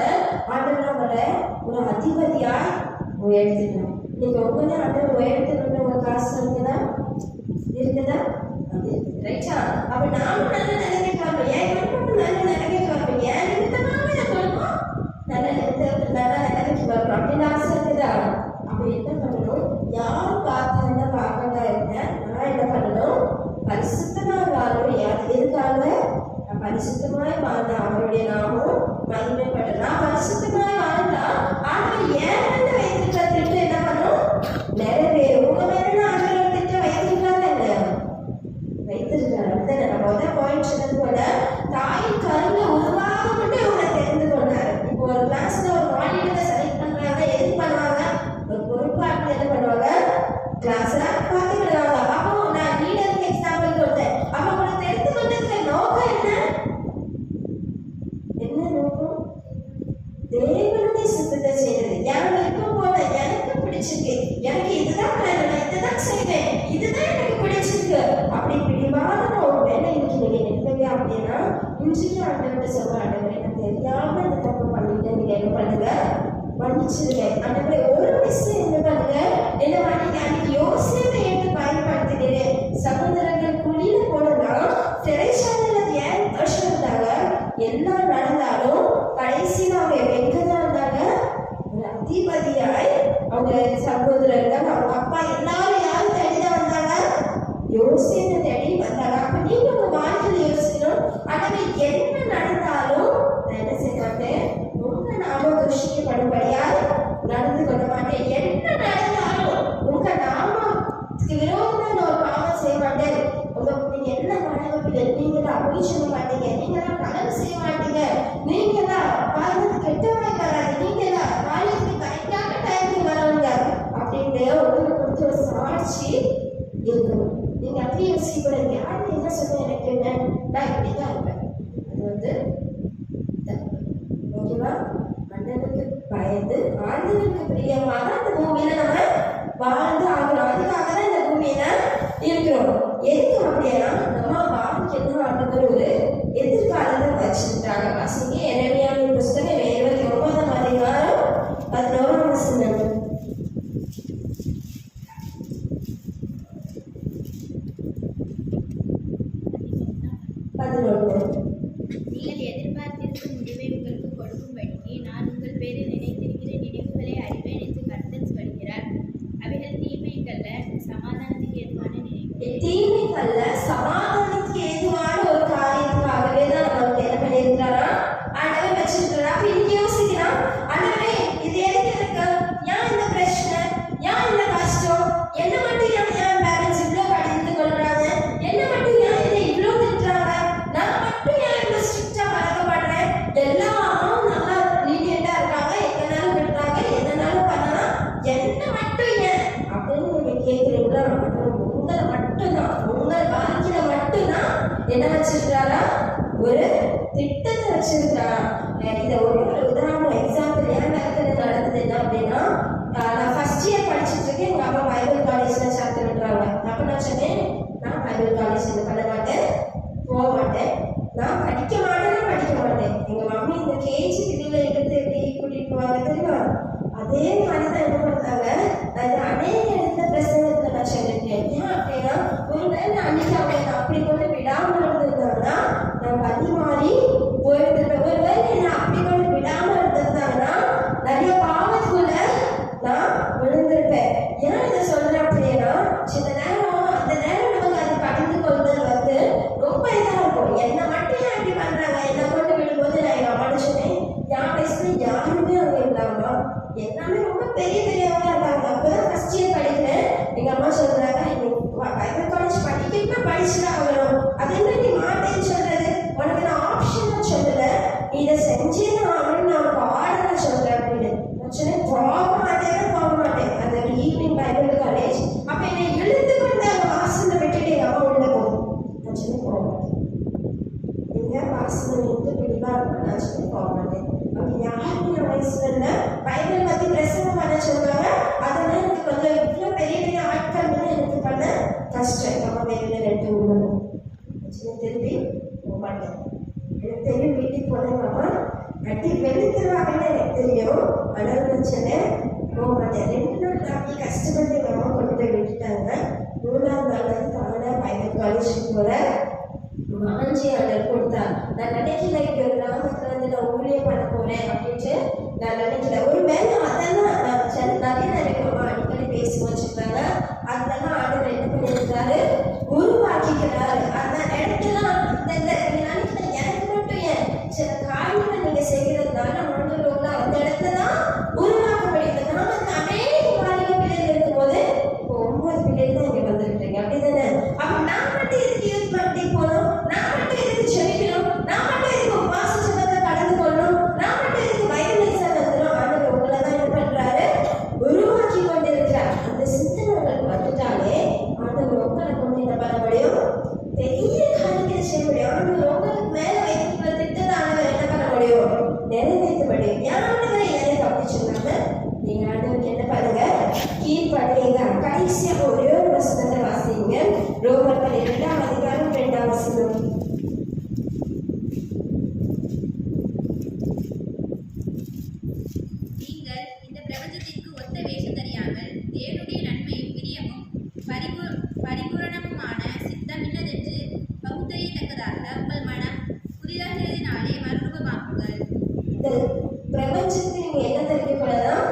ஆண்டவர் அவரை ஒரு அதிபதியாய் உயர்த்தினார். நீங்க ஒவ்வொரு ஆண்டவர் உயர்த்தணும்னு ஒரு காசு இருக்குதா? அது ரைட்டா? அப்ப நானும் நல்ல நிலைமைக்கு வரணும், என் குடும்பம் நல்ல நிலைமைக்கு வரணும், என் நிமித்தமாக என் குடும்பம் நல்ல நிலைமைக்கு வரணும் அப்படின்னு ஆசை இருக்குதா? அப்ப என்ன பண்ணணும்? யாரும் பார்த்தாங்க பார்க்கட்டா இருந்தேன், நான் என்ன பண்ணணும்? பரிசுத்தமாக வாழணும். எதுக்காக? நான் பரிசுத்தமாய் வாழ்ந்த அவருடைய நாமும் மகிமைப்படும். நான் பரிசுத்தமாய் வாழ்ந்தா ஆண்டவர் ஏன் வைத்திருக்கிற திட்டம் என்ன பண்ணும்? நிறைவேறும். உங்க மேல ஆண்டவர் திட்டம் வைத்திருக்காங்க, வைத்திருக்காரு. நம்ம முதல் பாயிண்ட் சொன்னது போல தாயின் கருவில உருவாக மட்டும் அவங்களை தெரிந்து கொண்டாரு. இப்போ ஒரு கிளாஸ்ல ஒரு மானிட்டரை செலக்ட் பண்றாங்க, எது பண்ணுவாங்க? ஒரு பொறுப்பாளர் என்ன பண்ணுவாங்க? கிளாஸ்ல பார்த்து விடுவாங்க. அப்போ நான் லீடருக்கு எக்ஸாம்பிள் கொடுத்தேன். அப்போ உங்களை தெரிந்து கொண்டதுக்கு நோக்கம் என்ன நோக்கம்? தேவனுடைய சித்தத்தை செய்யறது. எனக்கு இருக்கும் போல எனக்கு பிடிச்சிருக்கு, எனக்கு இதுதான் வேணும், நான் இதுதான் செய்வேன், இதுதான் எனக்கு பிடிச்சிருக்கு அப்படி பிடிவாத ஒரு வேலை இன்னைக்கு நீங்க நிற்பீங்க அப்படின்னா இன்றைக்கு ஆண்டவர்கிட்ட சொல்ற, ஆண்டவரே நான் தெரியாம இந்த தப்பு பண்ணிட்டேன், மன்னிச்சிருக்கேன். ஆண்டவரே ஒரு விஷயம் என்ன பண்ணுங்க, என்ன பண்ணீங்க, அன்னைக்கு யோசேப்பை எடுத்து பயன்படுத்தினேன். சகோதரர்கள் குழியில போனா சிறைச்சாலையில 7 வருஷம் இருந்தாங்க. எல்லாம் நடந்தாலும் கடைசியில் அவங்க எங்கதான் இருந்தாங்க, ஒரு அதிபதியாய் அவங்க சகோதரர்கள் அவங்க அப்பா எல்லாரும் யாரும் தேடிதான் வந்தாங்க, யோசேப்பை தேடி வந்தாங்க. அப்ப நீங்க உங்க வாழ்க்கையில யோசிக்கணும், ஆண்டவரே என்ன நடந்தாலும் நான் என்ன செய்ய மாட்டேன், உங்க நாம துஷ்டிப்படும்படியால் நடந்து கொள்ள மாட்டேன். என்ன நடந்தாலும் உங்க நாமத்துக்கு விரோதமா நான் ஒரு பாவம் செய்ய மாட்டேன். நீங்க என்ன மனவப்பில்லை, நீங்க தான் பொய் சொல்ல மாட்டீங்க, நீங்க தான் கலவு செய்ய மாட்டீங்க, நீங்க தான் பாருங்க கெட்டவாய் வராது, நீங்க தான் காலேஜுக்கு கரெக்டான டைமுக்கு வரவங்க அப்படின்னு உங்களுக்கு கொடுத்து ஒரு சாட்சி இருக்கணும். நீங்க அப்படியே யோசிக்கூடாது, யாரும் என்ன சொன்ன எனக்கு என்ன, நான் இப்படிதான் இருப்பேன். அது வந்து ஓகேவா? அண்ணனுக்கு பயந்து ஆண்டவருக்கு பிரியமாக அந்த பூமியில நம்ம வாழ்ந்து ஆகணும். அதுக்காக தான் இந்த பூமியில இருக்கிறோம். எதுக்கு அப்படின்னா நம்ம வாழ்க்கைக்கு ஆண்டவர் ஒரு எதிர்காலத்தை வச்சிருக்காங்க. வாசிங்க எரேமியாவின் புஸ்தகம் 29ஆம் அதிகாரம் 11ஆம் வசனம். நீங்கள் எதிர்பார்த்திருக்கும் முடிவை உங்களுக்கு கொடுக்கும்படிக்கு நான் உங்கள் பேரில் நினைத்திருக்கிற நினைவுகளை அறிவேன் என்று கர்த்தர் சொல்கிறார். அவைகள் தீமைக்கல்ல, சமாதானத்துக்கு ஏதுவான நினைவுகள். தீமைக்கல்ல, சமாதானத்துக்கு ஏதுவான ஒரு காரியத்துக்காகவே தான் நமக்கு என்ன பண்ணியிருக்கிறாரா, ஆண்டவர் வச்சிருக்கிறாரா. அப்ப இன்னைக்கு யோசிக்கலாம், ஆண்டவரே இது எதுக்கு இருக்கு, ஏன் இந்த பிரச்சனை, ஏன் இந்த கஷ்டம், என்ன மட்டும் ஏன் பேரண்ட்ஸ் இவ்வளோ கடிந்து கொள்றாங்க, என்ன மட்டும் ஏன் இதை இவ்வளோ திட்டுறாங்க, நான் மட்டும் ஏன் இவ்வளோ ஸ்ட்ரிக்டா வளர்க்கப்படுறேன், எல்லா அம்மாவும் நல்லா லீனியண்டா இருக்காங்க, எங்கனாலும் விட்டுறாங்க, என்னனாலும் பண்ணலாம், என்ன மட்டும் ஏன் அப்படின்னு நீங்க கேட்குறீங்களா? உங்களை மட்டும்தான், உங்கள் வாழ்க்கையில மட்டும்தான் என்ன வச்சிருக்கிறாரா, ஒரு திட்டத்தை வச்சிருக்கிறாரா. இதை ஒரு உதாரணம் எக்ஸாம்பிள் ஏன் நடந்தது என்ன அப்படின்னா, நான் ஃபர்ஸ்ட் இயர் படிச்சுட்டு இருக்கேன். எங்க அப்பா பைபிள் காலேஜ்ல சேர்த்து விட்டுறாங்க. அப்ப நான் சொன்னேன், நான் பைபிள் காலேஜ் பண்ண மாட்டேன், போக மாட்டேன், நான் படிக்க மாட்டேன். எங்க மம்மி இந்த கேஜி கிட்ட எடுத்து எப்படி கூட்டிட்டு போவாங்க தெரியுமா, அதே மாதிரிதான் என்ன பண்ணாங்க. அது அநேக இடத்துல பிரசங்கத்துல நான் சொல்லிருக்கேன். ஏன் அப்படின்னா, ஒருவேளை அன்னைக்கு அவங்க அப்படி கொண்டு விடாம இருந்திருந்தாங்கன்னா நான் பதி மாறி போயிருந்திருப்பேன். ஒருவேளை நான் அப்படி கொண்டு விடாம இருந்திருந்தாங்கன்னா நிறைய பாவத்துக்குள்ள நான் விழுந்திருப்பேன். ஏன் இதை சொல்றேன் அப்படின்னா, சில நேரம் அந்த நேரம் நமக்கு அது கடிந்து கொள்வது வந்து ரொம்ப இதா இருக்கும். என்ன மட்டும் ஏன் அப்படி பண்றாங்க, என்ன கொண்டு விடும்போது நான் எங்க அம்மா சொன்னேன், என் வயசுல யாருமே அவங்க இல்லாமா, எல்லாமே ரொம்ப பெரிய பெரியவங்க இருக்காங்க. அப்பதான் ஃபர்ஸ்ட் இயர் படிக்கிறேன். எங்க அம்மா சொல்றாங்க, பைபிள் காலேஜ் படிக்கணும்னா படிச்சுதான் ஆகணும், அது என்ன நீ மாட்டேன்னு சொல்றது, உனக்கு நான் ஆப்ஷன் சொல்லல, இதை செஞ்சே நான் பாடல சொல்றேன் அப்படின்னு. நான் சொன்னேன், போக மாட்டேன். அந்த ஈவினிங் பைபிள் காலேஜ் அப்ப என்னை இழுத்து கொண்டு அந்த வாசலை விட்டுட்டு எங்க அம்மா உள்ள போகும். நான் சொன்னேன், போக மாட்டேன். எங்க வாசலை விட்டு பிடிவா இருக்கும். நான் சொன்னேன், போக மாட்டேன். அப்ப யாருமே என் வயசுல இல்ல, பைபிள் பத்தி பிரசங்கம் பண்ண சொல்றாங்க. அதெல்லாம் எனக்கு கொஞ்சம் இவ்வளவு பெரிய பெரிய ஆட்கள் வந்து எனக்கு பண்ண கஷ்டம். எங்க அம்மா வெளியில 2 விடணும். திருப்பி போக மாட்டேன். எனக்கு தெரியும், வீட்டுக்கு போனேன் அடி வெளுத்துருவாங்கன்னு எனக்கு தெரியும். ஆனால் பிரச்சனை போக மாட்டேன். 2 நாள் அப்படி கஷ்டப்பட்டு எங்கள் அம்மா கொண்டு போய் விட்டுட்டாங்க. 3ஆவது நாள் வந்து தானே பைபிள் காலேஜுக்கு போல மாஞ்சி ஆர்டர் கொடுத்தா. நான் நினைக்கல இப்படி ஒரு கிராமத்துல வந்து நான் ஊழியம் பண்ண போறேன் அப்படின்ட்டு நான் நினைக்கல. ஒரு வேலை அதெல்லாம் நிறைய அடிக்கடி பேசி வச்சிருக்காங்க. அதெல்லாம் ஆர்டர் என்ன பண்ணியிருக்காரு, உருவாக்கிக்கிறாரு. அந்த இடத்துலாம் நினைக்கிற எனக்கு மட்டும் ஏன் சில காரியங்களை நீங்க செய்கிறதுனால மனிதர்கள அந்த இடத்துலதான் உருவாக்க முடியல. நாம அநேக வாலிப பிள்ளைகள் இருக்கும் போது 9 பிள்ளைகள் தான் இங்க வந்துருக்கீங்க அப்படிதானே. அப்ப நான் மட்டும் இதுக்கு யூஸ் பண்ணி போகணும், நான் மட்டும் இதுக்கு செவிக்கணும், நான் மட்டும் இதுக்கு உபாச ஜெபத்தை கடந்து கொள்ளணும், நான் மட்டும் இதுக்கு பைபிள் எக்ஸாம் எழுதணும். ஆண்டவர் உங்களை தான் என்ன பண்றாரு, உருவாக்கி கொண்டிருக்கிறார். அந்த சிந்தனைகள் வந்துட்டாலே ஆண்டவர் உங்களை கொண்டு என்ன பண்ண முடியும், பெரிய காரியத்தை செய்ய முடியும். ஆண்டவர் உங்களுக்கு மேல வைத்துள்ள திட்டத்தை ஆண்டவர் என்ன பண்ண முடியும், நிறைவேற்ற முடியும். ஆண்டவரை எனக்கு அப்படி சொன்னாங்க. நீங்க ஆண்டவருக்கு என்ன பண்ணுங்க, கீழ்படிங்க. கடைசியா ஒரே ஒரு வசனத்தை வாசிங்க. ரோமர்கள் 2ஆம் அதிகாரம் 2ஆம் வசனம். நீங்கள் இந்த பிரபஞ்சத்திற்கு ஒத்த வேஷம் தெரியாமல் தேவனுடைய நன்மையும் பிரியமும் பரிபூரணமுமான சித்தம் இன்னதென்று பகுத்தறியத்தக்கதாக உங்கள் மனம் புதிதாகிறதினாலே மறுரூபமாக்குங்கள். இந்த பிரபஞ்சத்துக்கு நீங்க என்ன தெரிவிக்கூடாதான்?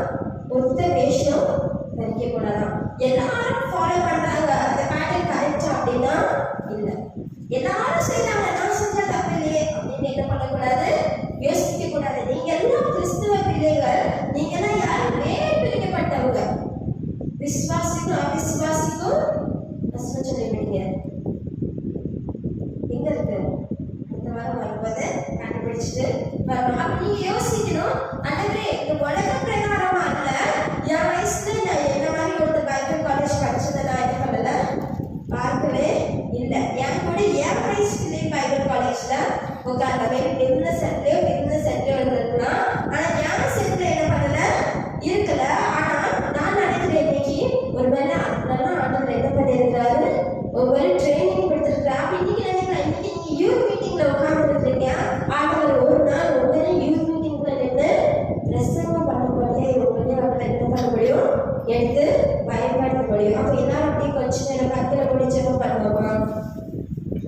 ஒத்த வேஷம் தெரிவிக்கூடாதான். எல்லாரும் ஃபாலோ பண்றாங்க, அந்த பேட்டர்ன் கரெக்டா அப்படின்னா இல்ல. எல்லாரும் செய்யறாங்க, நான் செஞ்சா தப்பு இல்லையே அப்படின்னு என்ன பண்ணக்கூடாது? யோசிக்க கூடாது. நீங்க எல்லாம் கிறிஸ்துவ பிள்ளைகள், நீங்க எல்லாம் யாரும் வேறு பிரிக்கப்பட்டவங்க. விசுவாசிக்கும் அவிசுவாசிக்கும் வசனம் சொல்லிவிடுங்க. எங்க இருக்கு? அடுத்த வாரம் வரும்போது கண்டுபிடிச்சிட்டு வரணும். அப்ப நீங்க யோசிக்கணும், ஆண்டவரே இந்த உலக பிரகாரமா இல்ல, என் வயசுல நான் என்ன மாதிரி ஒரு பைபிள் காலேஜ் படிச்சதை நான் என்ன பண்ணல, பார்க்கவே இல்லை. என் கூட என் வயசுலேயே பைபிள் காலேஜ்ல உட்கார்ந்தவே என்ன சென்டர் இருந்திருக்கலாம். ஆனா என் சென்டர் என்ன பண்ணல, இருக்கல. ஆனா நான் நினைக்கிறேன் இன்னைக்கு ஒரு வேலை அதெல்லாம் ஆண்டவர் என்ன பண்ணியிருக்கிறாரு, ஒவ்வொரு ட்ரைனிங் கொடுத்துருக்காரு. அப்படி இன்னைக்கு நினைக்கிறேன், இன்னைக்கு நீங்க யூத் மீட்டிங்ல உட்கார்ந்துருக்கீங்க, ஆண்டவர் ஒரு நாள் ஒவ்வொரு யூத் மீட்டிங்ல நின்று பிரசங்கம் பண்ணக்கூடிய ஒவ்வொரு அவங்களை என்ன பண்ண முடியும், எடுத்து பயன்படுத்த முடியும். அப்ப எல்லாரும் அப்படி கொஞ்சம் நேரம் கண்களை மூடி ஜெபம் பண்ணுவோமா?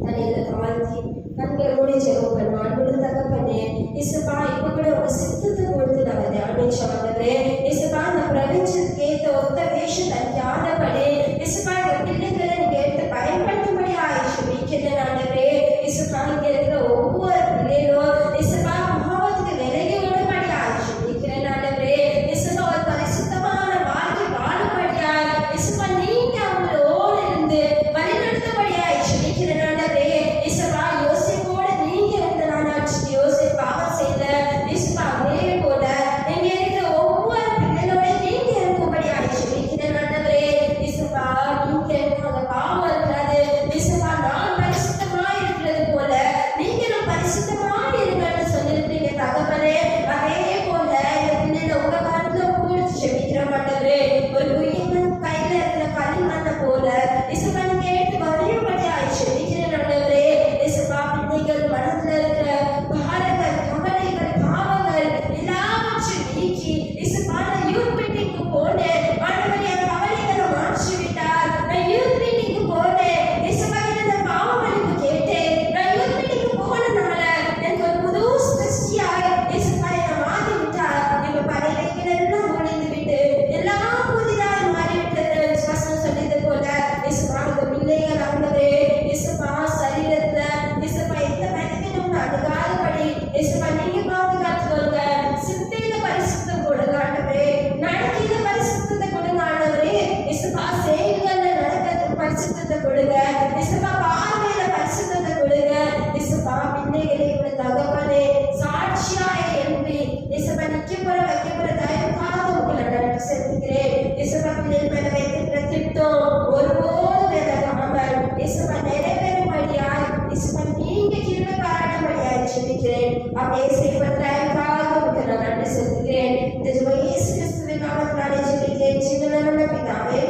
தலையில தாழ்த்தி கண்களை மூடி ஜெபம் பண்ணுவோம். அன்புள்ள தகப்பனே, இயேசுப்பா இப்ப கூட உங்க சித்தத்தை கொடுத்து நாங்க தியானிச்சோம். ஆண்டவரே இயேசுப்பா, அந்த பிரபஞ்சத்துக்கு ஏத்த ஒத்த வேஷம் தனியாதபடி இயேசுப்பா இந்த பிள்ளைகளை நீங்க எடுத்து பயன்படுத்தும்படியா ஜெபிக்கிறேன். ஆண்டவரே இயேசுப்பா, இங்க இருக்கிற ஒவ்வொரு பிள்ளைகளும் இயேசுப்பா பாவத்துக்கு விலகி விடும்படியா ஜெபிக்கிறேன். ஆண்டவரே இயேசுப்பா, ஒரு பரிசுத்தமான வாழ்க்கை வாழும்படியா இயேசுப்பா நீங்க அவங்களோடு இருந்து வழிநடத்தும்படியா ஜெபிக்கிறேன். ஆண்டவரே இயேசுப்பா, யோசிப்போட நீங்க இருந்த நானாச்சு யோசிப்பு பாவம் செய்த இயேசுப்பா அதே போல நீங்க இருக்கிற ஒவ்வொரு பிள்ளைகளோட நீங்க இருக்கும்படியா ஜெபிக்கிறேன். ஆண்டவரே இயேசுப்பா, நீங்க அந்த பாவம் இருக்காது. இயேசுப்பா, நான் பரிசுத்தமா இருக்கிறது போல நீங்களும் பரிசுத்தமா இருங்கன்னு சொல்லியிருக்கீங்க தகவலே. அதே போல இந்த பிள்ளைகளை உங்க காலத்துல கூட ஜெபிக்கிறோம். ஆண்டவரே ஒரு உயிரின் கையில இருக்கிற களிமண்ணை போல இயேசுப்பா நீங்க எடுத்து வரையும்படியா ஜெபிக்கிறேன். ஆண்டவரே இயேசுப்பா, பிள்ளைகள் மனதுல இருக்கிற பாரங்கள், கவலைகள், பாவங்கள் எல்லாவற்றையும் நீக்கி இயேசுப்பா நான் யூத் மீட்டிங்க்கு போனேன். ஆண்டவரே என் கவலைகளை மாற்றி விட்டார். நான் யூத் மீட்டிங்க்கு போனேன். இயேசுப்பா இந்த பாவங்களுக்கு கேட்டேன். நான் யூத் மீட்டிங்க்கு போனதுனால எனக்கு ஒரு புது சிருஷ்டியாய் இயேசுப்பா என்னை மாற்றி விட்டார். இப்ப பழைய எல்லாம் ஒழிந்து விட்டு எல்லாம் புதிதாய் மாறிவிட்டது. விசுவாசம் சொல்லியது போல இயேசுப்பா இந்த பிள்ளைகள் ஆண்டவரே இயேசுப்பா சரீரத்துல இயேசுப்பா எந்த மெனக்கெடும் அணுகாதபடி இயேசுப்பா நீங்க பாதுகாத்துக்கோங்க. சிந்தையில பரிசுத்தம் கொடுங்க ஆண்டவரே, நடக்கையில பரிசுத்தத்தை கொடுங்க ஆண்டவரே. இயேசுப்பா செயல்கள்ல நடக்கிறதுக்கு பரிசுத்தத்தை கொடுங்க. இயேசுப்பா பார்வையில பரிசுத்தத்தை கொடுங்க. இயேசுப்பா பிள்ளைகளை கூட தகவலே சாட்சியாய் எழுப்பி இயேசுப்பா நிக்கப்பட வைக்கப்பட தயவுக்காக உங்களை நன்றி செலுத்துகிறேன். இயேசுப்பா பிள்ளைகள் மேல வைத்திருக்கிற திட்டம் ஒருபோதும் விலகாமல் இயேசுப்பா நிறைவேறும்படியாய் இயேசுப்பா நீங்க கிருபை பாராட்டும்படியாய் ஜெபிக்கிறேன். அப்படியே செய்வதற்காக உங்களுக்கு நான் நன்றி செலுத்துகிறேன். இந்த ஜெபம் இயேசு கிறிஸ்துவின் நாமத்தினாலே ஜெபிக்கிறேன். ஜீவனுள்ள பிதாவே,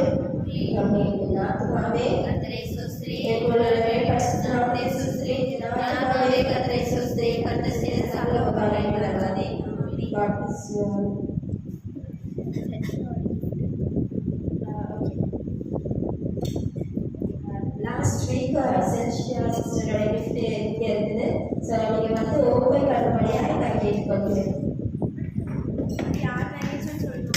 ஆமென். என் ஆத்துமாவே கர்த்தரை ஸ்தோத்திரி, என் உள்ளமே பரிசுத்த நாமத்தை ஸ்தோத்திரி. என் ஆத்துமாவே கர்த்தரை ஸ்தோத்திரி, கர்த்தர் செய்த சகல உபகாரங்களை மறவாதே. God bless you all. Last week Sensia sister gift இருக்குது. ஸோ நீங்க வந்து ஓப்பன் பண்ணும்படியாக நான் கேட்டுக்கொள்கிறேன். யார் மேனேஜ்மெண்ட் சொல்லணும்?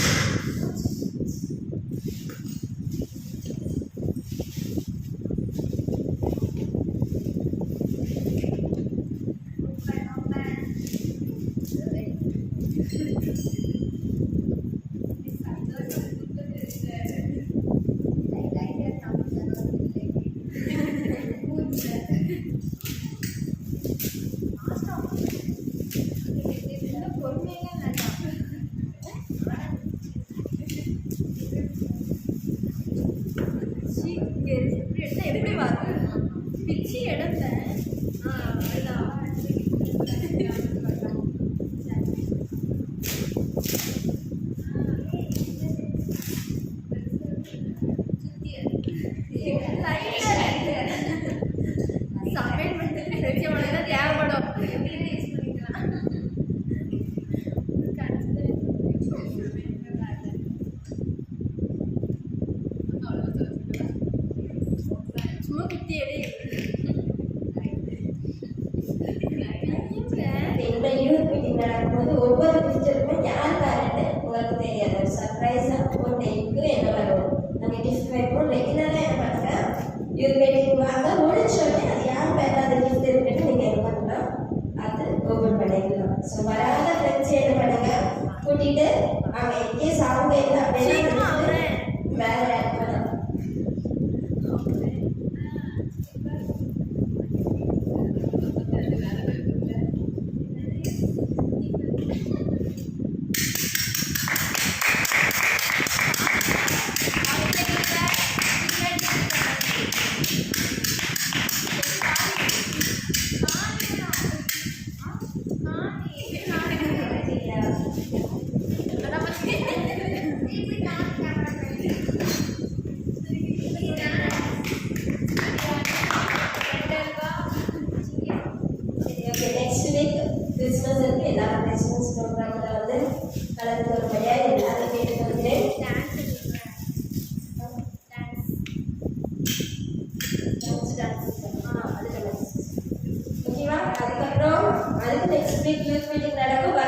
எப்படி வரும் பிச்சு இடத்த அதான் சொல்லிட்டு அவன் எஸ் அவங்க என்ன சீக்கிரம் அவரேன். வேற நெக்ஸ்ட் வீக் கிறிஸ்மஸ் இருக்கு. எல்லா கிறிஸ்மஸ் ப்ரோக்ராம்ல வந்து கலந்து வரும்படியா எல்லாரும் கேட்டுக்கொள்கிறேன். ஓகேவா? அதுக்கப்புறம் அதுக்கு நெக்ஸ்ட் வீக் யூத் மீட்டிங் நடக்கும்.